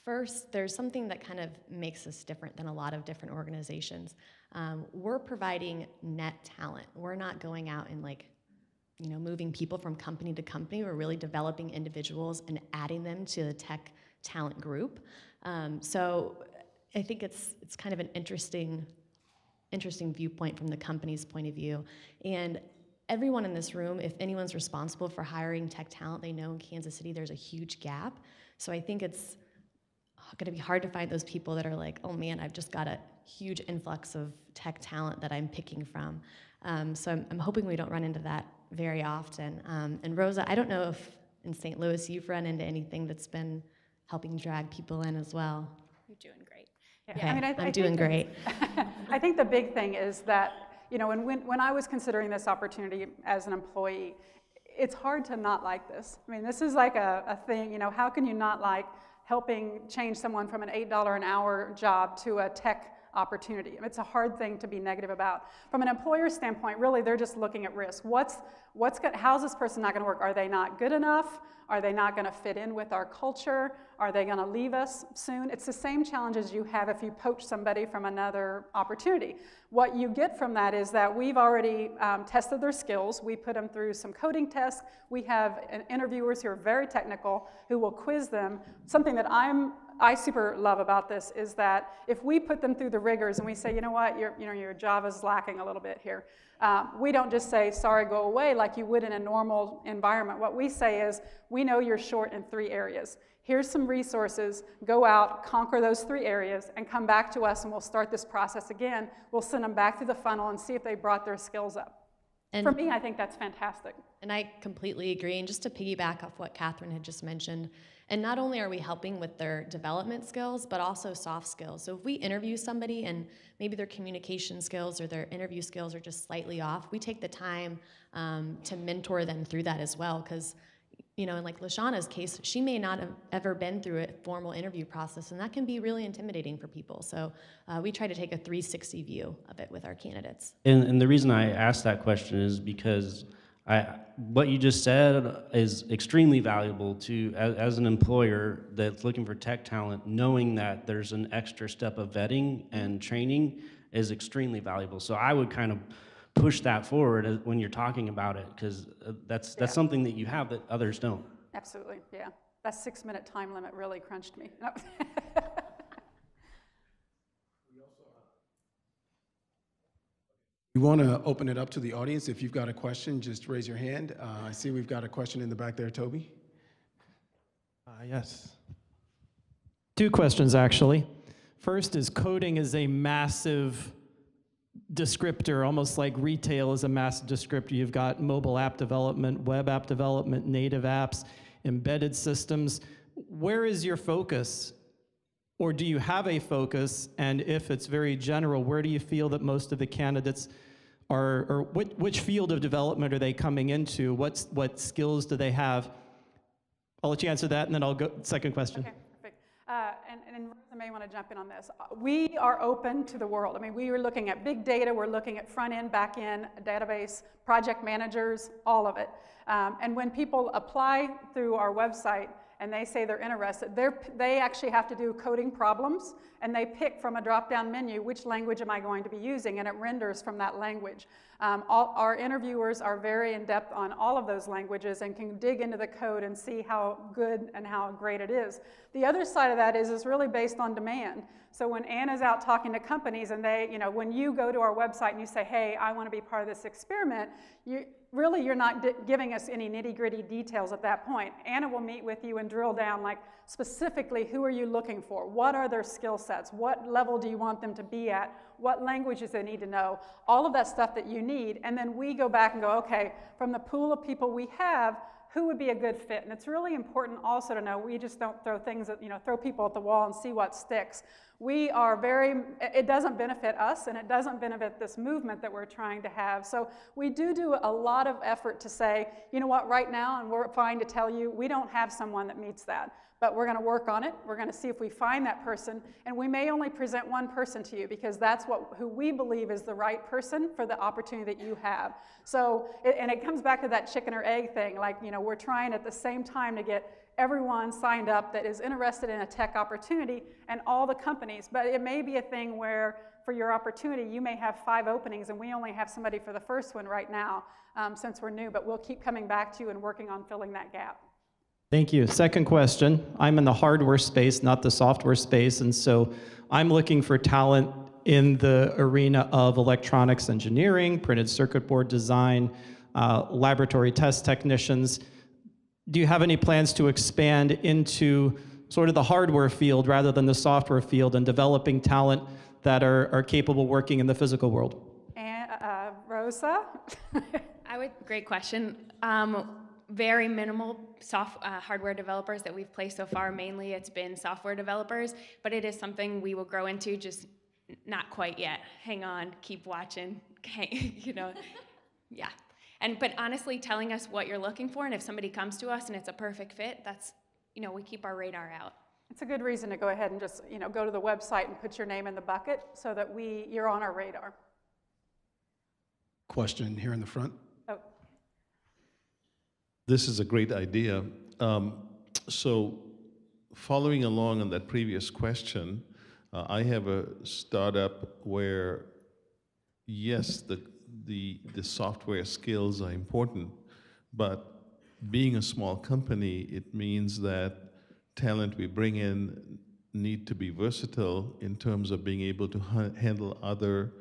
first, there's something that kind of makes us different than a lot of different organizations. We're providing net talent. We're not going out and moving people from company to company. We're really developing individuals and adding them to the tech talent group. So I think it's kind of an interesting viewpoint from the company's point of view. And everyone in this room, if anyone's responsible for hiring tech talent, they know in Kansas City there's a huge gap. So I think it's going to be hard to find those people that are like, oh man, I've just got a huge influx of tech talent that I'm picking from. So I'm hoping we don't run into that very often. And Rosa, I don't know if in St. Louis you've run into anything that's been helping drag people in as well. You're doing great. Yeah, Okay, I mean, I'm doing great. I think the big thing is that, you know, when I was considering this opportunity as an employee, it's hard to not like this. I mean, this is like a thing, you know, how can you not like helping change someone from an $8 an hour job to a tech opportunity? It's a hard thing to be negative about. From an employer standpoint, really, they're just looking at risk. How's this person not going to work? Are they not good enough? Are they not going to fit in with our culture? Are they going to leave us soon? It's the same challenges you have if you poach somebody from another opportunity. What you get from that is that we've already tested their skills. We put them through some coding tests. We have interviewers who are very technical who will quiz them. Something that I super love about this is that if we put them through the rigors and we say, you know what, your Java's lacking a little bit here, we don't just say, sorry, go away, like you would in a normal environment. What we say is, we know you're short in 3 areas. Here's some resources, go out, conquer those 3 areas, and come back to us and we'll start this process again. We'll send them back through the funnel and see if they brought their skills up. And for me, I think that's fantastic. And I completely agree. And just to piggyback off what Catherine had just mentioned, and not only are we helping with their development skills, but also soft skills. So if we interview somebody and maybe their communication skills or their interview skills are just slightly off, we take the time to mentor them through that as well. Because, you know, in like Lashana's case, she may not have ever been through a formal interview process, and that can be really intimidating for people. So we try to take a 360 view of it with our candidates. And the reason I asked that question is because what you just said is extremely valuable to, as an employer that's looking for tech talent, knowing that there's an extra step of vetting and training is extremely valuable. So I would kind of push that forward when you're talking about it, because that's something that you have that others don't. Absolutely, yeah. That 6-minute time limit really crunched me. We want to open it up to the audience. If you've got a question, just raise your hand. I see we've got a question in the back there, Toby. Yes. 2 questions, actually. First is, coding is a massive descriptor, almost like retail is a massive descriptor. You've got mobile app development, web app development, native apps, embedded systems. Where is your focus? Or do you have a focus? And if it's very general, where do you feel that most of the candidates are, or which field of development are they coming into? What skills do they have? I'll let you answer that, and then I'll go, second question. Okay, perfect. And Rosa may want to jump in on this. We are open to the world. I mean, we are looking at big data, we're looking at front end, back end, database, project managers, all of it. And when people apply through our website and they say they're interested, they actually have to do coding problems, and they pick from a drop-down menu, which language am I going to be using, and it renders from that language. Our interviewers are very in-depth on all of those languages and can dig into the code and see how good and how great it is. The other side of that is really based on demand. So when Anna's out talking to companies and they, you know, when you go to our website and you say, hey, I want to be part of this experiment, really you're not giving us any nitty-gritty details at that point. Anna will meet with you and drill down, like, specifically, who are you looking for? What are their skill sets? What level do you want them to be at? What languages they need to know? All of that stuff that you need. And then we go back and go, okay, from the pool of people we have, who would be a good fit? And it's really important also to know we just don't throw things at, throw people at the wall and see what sticks. We are it doesn't benefit us, and it doesn't benefit this movement that we're trying to have. So we do a lot of effort to say, you know what, right now, and we're fine to tell you, we don't have someone that meets that. But we're going to work on it. We're going to see if we find that person. And we may only present one person to you because that's who we believe is the right person for the opportunity that you have. So, and it comes back to that chicken or egg thing. Like, we're trying at the same time to get everyone signed up that is interested in a tech opportunity and all the companies. But it may be a thing where for your opportunity, you may have 5 openings and we only have somebody for the first one right now since we're new. But we'll keep coming back to you and working on filling that gap. Thank you. Second question. I'm in the hardware space, not the software space, and so I'm looking for talent in the arena of electronics engineering, printed circuit board design, laboratory test technicians. Do you have any plans to expand into sort of the hardware field rather than the software field and developing talent that are capable working in the physical world? And Rosa? Great question. Very minimal hardware developers that we've placed so far. Mainly it's been software developers, but it is something we will grow into, just not quite yet. Hang on, keep watching, yeah. But honestly, telling us what you're looking for, and if somebody comes to us and it's a perfect fit, that's, we keep our radar out. It's a good reason to go ahead and just, go to the website and put your name in the bucket so that you're on our radar. Question here in the front. Oh. This is a great idea. So following along on that previous question, I have a startup where, yes, the software skills are important, but being a small company, it means that talent we bring in need to be versatile in terms of being able to handle other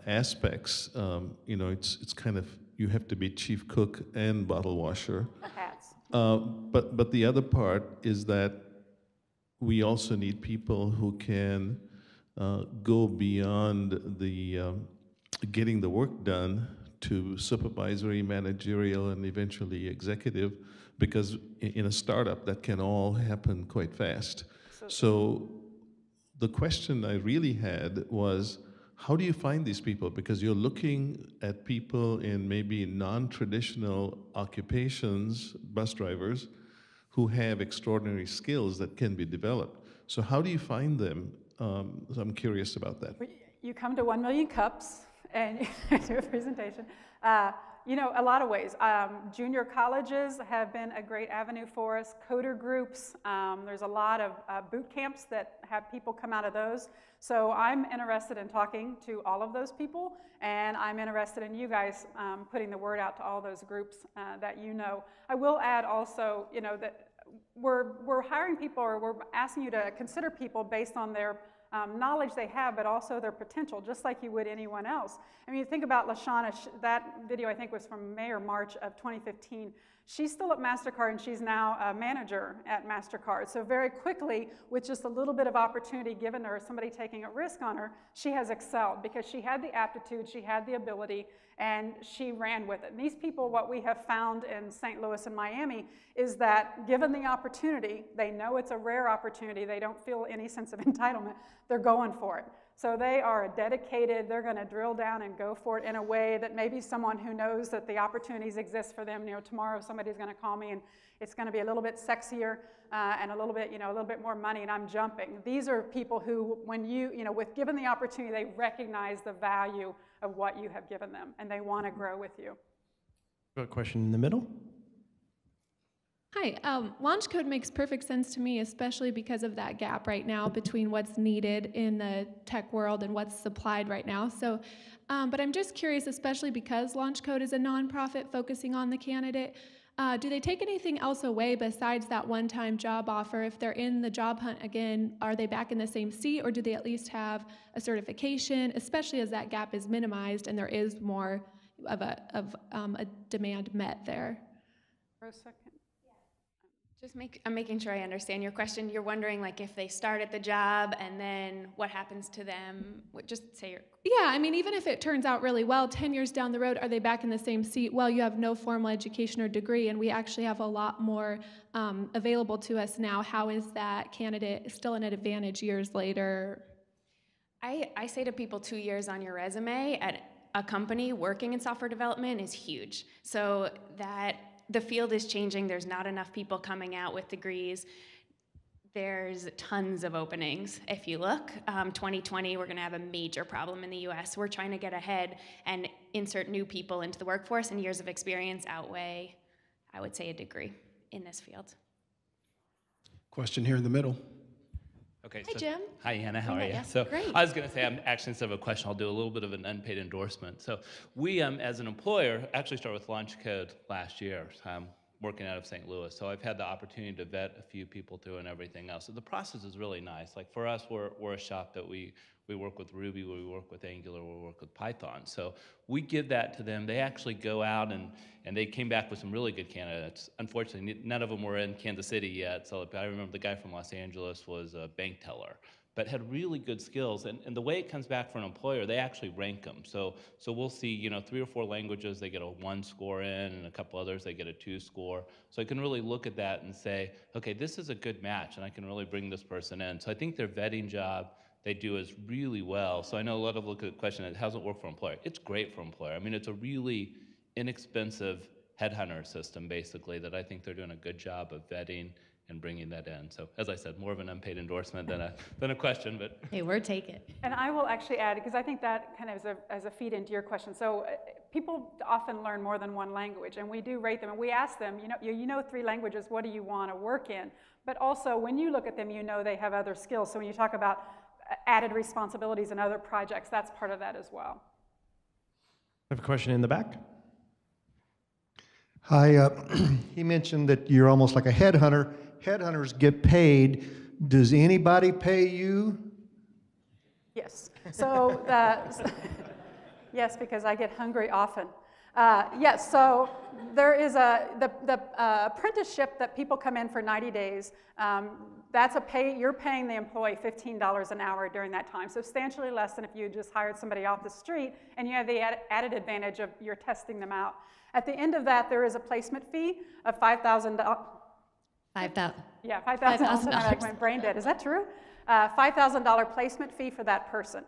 aspects. It's kind of, you have to be chief cook and bottle washer. But the other part is that we also need people who can go beyond the getting the work done to supervisory, managerial, and eventually executive, because in a startup that can all happen quite fast. So the question I really had was, how do you find these people? Because you're looking at people in maybe non-traditional occupations, bus drivers, who have extraordinary skills that can be developed. So how do you find them? I'm curious about that. You come to 1 Million Cups and do a presentation. A lot of ways. Junior colleges have been a great avenue for us. Coder groups. There's a lot of boot camps that have people come out of those. So I'm interested in talking to all of those people, and I'm interested in you guys putting the word out to all those groups that you know. I will add also, that we're hiring people, or we're asking you to consider people based on their knowledge they have, but also their potential, just like you would anyone else. I mean, you think about LaShawna, that video I think was from May or March of 2015. She's still at MasterCard, and she's now a manager at MasterCard. So very quickly, with just a little bit of opportunity given her, somebody taking a risk on her, she has excelled because she had the aptitude, she had the ability, and she ran with it. And these people, what we have found in St. Louis and Miami is that given the opportunity, they know it's a rare opportunity, they don't feel any sense of entitlement, they're going for it. So they are dedicated, they're going to drill down and go for it in a way that maybe someone who knows that the opportunities exist for them, tomorrow somebody's going to call me and it's going to be a little bit sexier and a little bit more money, and I'm jumping. These are people who, when with given the opportunity, they recognize the value of what you have given them, and they want to grow with you. A question in the middle. Hi, Launch Code makes perfect sense to me, especially because of that gap right now between what's needed in the tech world and what's supplied right now. So, but I'm just curious, especially because Launch Code is a nonprofit focusing on the candidate, do they take anything else away besides that one-time job offer? If they're in the job hunt again, are they back in the same seat, or do they at least have a certification, especially as that gap is minimized and there is more a demand met there. For a second. I'm making sure I understand your question. You're wondering like if they start at the job and then what happens to them? Just say your. Yeah, I mean, even if it turns out really well, 10 years down the road, are they back in the same seat? Well, you have no formal education or degree, and we actually have a lot more available to us now. How is that candidate still an advantage years later? I say to people 2 years on your resume at a company working in software development is huge. So that the field is changing. There's not enough people coming out with degrees. There's tons of openings. If you look, 2020, we're going to have a major problem in the US. We're trying to get ahead and insert new people into the workforce, and years of experience outweigh, I would say, a degree in this field. Question here in the middle. Okay. Hi, Jim. Hi, Anna. How are you? Yeah, So great. I was going to say, I'm actually, instead of a question, I'll do a little bit of an unpaid endorsement. So we, as an employer, actually started with LaunchCode last year, working out of St. Louis. So I've had the opportunity to vet a few people through and everything else. So the process is really nice. Like for us, we're a shop that we work with Ruby, we work with Angular, we work with Python. So we give that to them. They actually go out and they came back with some really good candidates. Unfortunately, none of them were in Kansas City yet. So I remember the guy from Los Angeles was a bank teller, but had really good skills. And the way it comes back for an employer, they actually rank them. So we'll see, 3 or 4 languages, they get a 1 score in, and a couple others, they get a 2 score. So I can really look at that and say, okay, this is a good match, and I can really bring this person in. So I think their vetting job they do is really well. So I know a lot of look at the question, how's it work for employer? It's great for employer. I mean, it's a really inexpensive headhunter system, basically, that I think they're doing a good job of vetting and bringing that in. So as I said, more of an unpaid endorsement than a question, but. Hey, we're taking it. And I will actually add, because I think that kind of as a feed into your question. So people often learn more than one language, and we do rate them, and we ask them, you know 3 languages, what do you want to work in? But also, when you look at them, you know they have other skills. So when you talk about added responsibilities and other projects, that's part of that as well. I have a question in the back. Hi, he mentioned that you're almost like a headhunter. Headhunters get paid. Does anybody pay you? Yes. So, yes, because I get hungry often. Yes, so there is the apprenticeship that people come in for 90 days. That's you're paying the employee $15 an hour during that time, substantially less than if you just hired somebody off the street, and you have the added advantage of you're testing them out. At the end of that, there is a placement fee of $5,000. $5,000. Yeah, $5,000. I'm like, my brain dead. Is that true? $5,000 placement fee for that person.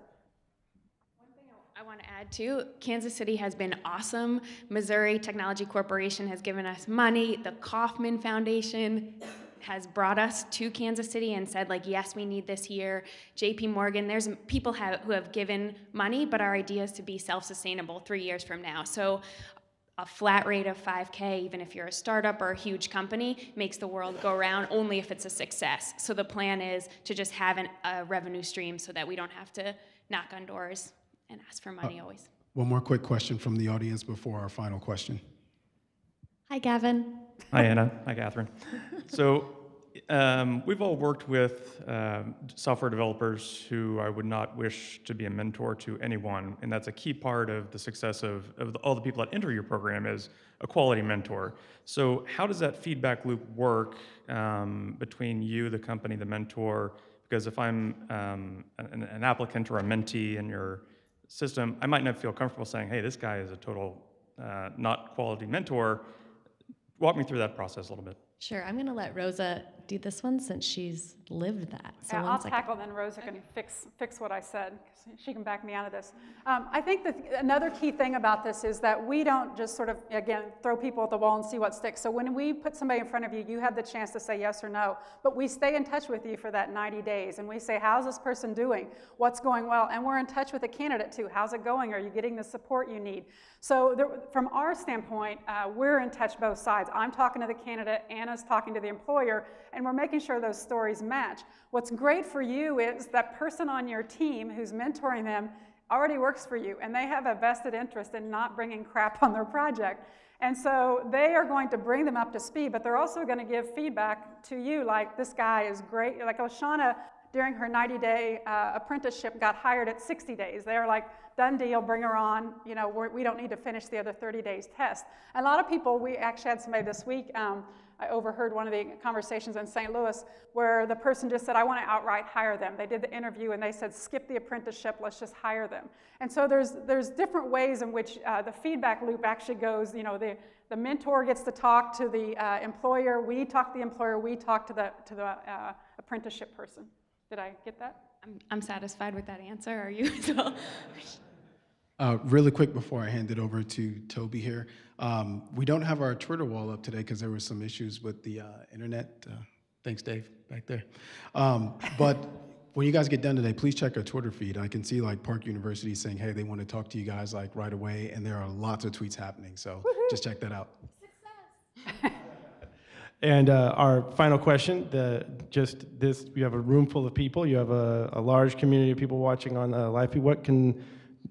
I want to add too, Kansas City has been awesome. Missouri Technology Corporation has given us money. The Kauffman Foundation has brought us to Kansas City and said, like, yes, we need this here. JP Morgan, there's people who have given money, but our idea is to be self-sustainable 3 years from now. So a flat rate of $5K, even if you're a startup or a huge company, makes the world go round only if it's a success. So the plan is to just have a revenue stream so that we don't have to knock on doors and ask for money always. One more quick question from the audience before our final question. Hi, Gavin. Hi, Anna. Hi, Catherine. So we've all worked with software developers who I would not wish to be a mentor to anyone, and that's a key part of the success of all the people that enter your program is a quality mentor. So how does that feedback loop work between you, the company, the mentor? Because if I'm an applicant or a mentee in your system, I might not feel comfortable saying, hey, this guy is a total not quality mentor. Walk me through that process a little bit. Sure, I'm going to let Rosa do this one since she's lived that. So yeah, I'll tackle, then Rosa can fix what I said. She can back me out of this. I think that another key thing about this is that we don't just sort of, again, throw people at the wall and see what sticks. So when we put somebody in front of you, you have the chance to say yes or no. But we stay in touch with you for that 90 days. And we say, how's this person doing? What's going well? And we're in touch with the candidate too. How's it going? Are you getting the support you need? So from our standpoint, we're in touch both sides. I'm talking to the candidate, Anna's talking to the employer, and we're making sure those stories match. What's great for you is that person on your team who's mentoring them already works for you, and they have a vested interest in not bringing crap on their project. And so they are going to bring them up to speed, but they're also going to give feedback to you, like, this guy is great. Like Oshana during her 90-day apprenticeship, got hired at 60 days. They were like, done deal, bring her on. You know, we don't need to finish the other 30 days test. And a lot of people, we actually had somebody this week, I overheard one of the conversations in St. Louis where the person just said, I want to outright hire them. They did the interview and they said, skip the apprenticeship, let's just hire them. And so there's different ways in which the feedback loop actually goes. You know, the mentor gets to talk to the employer, we talk to the employer, we talk to the apprenticeship person. Did I get that? I'm satisfied with that answer. Are you as well? Really quick before I hand it over to Toby here, we don't have our Twitter wall up today because there were some issues with the internet. Thanks, Dave, back there. But when you guys get done today, please check our Twitter feed. I can see like Park University saying, hey, they want to talk to you guys like right away, and there are lots of tweets happening, so just check that out. And our final question, you have a room full of people, you have a large community of people watching on live feed. What can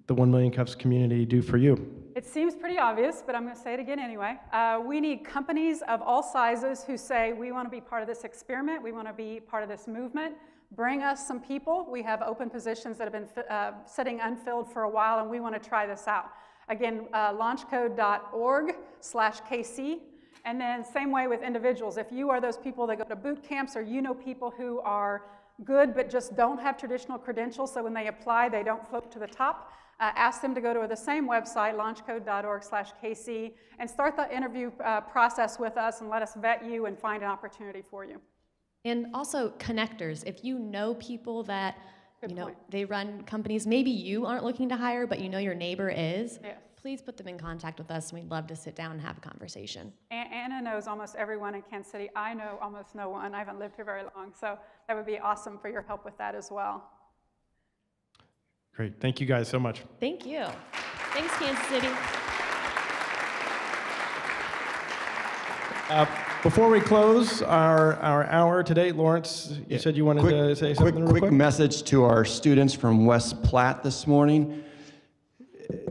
the 1 Million Cups community do for you? It seems pretty obvious, but I'm going to say it again anyway. We need companies of all sizes who say, we want to be part of this experiment, we want to be part of this movement. Bring us some people. We have open positions that have been sitting unfilled for a while, and we want to try this out. Again, launchcode.org/KC. And then same way with individuals. If you are those people that go to boot camps, or you know people who are good but just don't have traditional credentials, so when they apply, they don't float to the top, ask them to go to the same website, launchcode.org/KC, and start the interview process with us and let us vet you and find an opportunity for you. And also connectors. If you know people that, they run companies, maybe you aren't looking to hire, but you know your neighbor is, yes. Please put them in contact with us, and we'd love to sit down and have a conversation. Anna knows almost everyone in Kansas City. I know almost no one. I haven't lived here very long, so that would be awesome for your help with that as well. Great, thank you guys so much. Thank you. Thanks, Kansas City. Before we close our hour today, Lawrence, you said you wanted to say something real quick? Quick message to our students from West Platte this morning.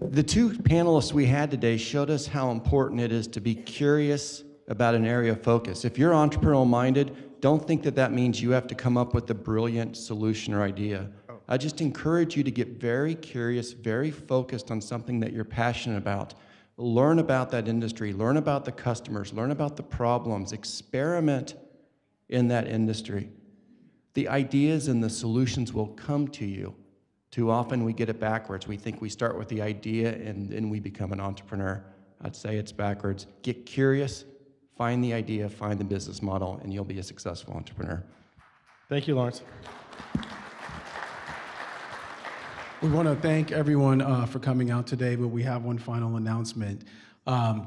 The two panelists we had today showed us how important it is to be curious about an area of focus. If you're entrepreneurial minded, don't think that means you have to come up with a brilliant solution or idea. I just encourage you to get very curious, very focused on something that you're passionate about. Learn about that industry, learn about the customers, learn about the problems, experiment in that industry. The ideas and the solutions will come to you. Too often we get it backwards. We think we start with the idea and then we become an entrepreneur. I'd say it's backwards. Get curious, find the idea, find the business model, and you'll be a successful entrepreneur. Thank you, Lawrence. We want to thank everyone for coming out today, but we have one final announcement.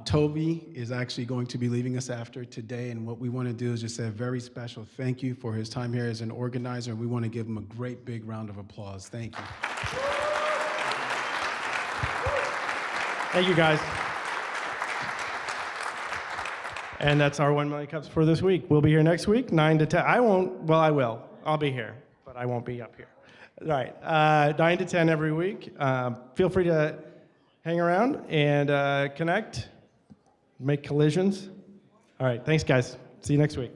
Toby is actually going to be leaving us after today, and what we want to do is just say a very special thank you for his time here as an organizer. We want to give him a great big round of applause. Thank you. Thank you, guys. And that's our 1 Million Cups for this week. We'll be here next week, 9 to 10. I will. I'll be here, but I won't be up here. All right, 9 to 10 every week. Feel free to hang around and connect, make collisions. All right, thanks, guys. See you next week.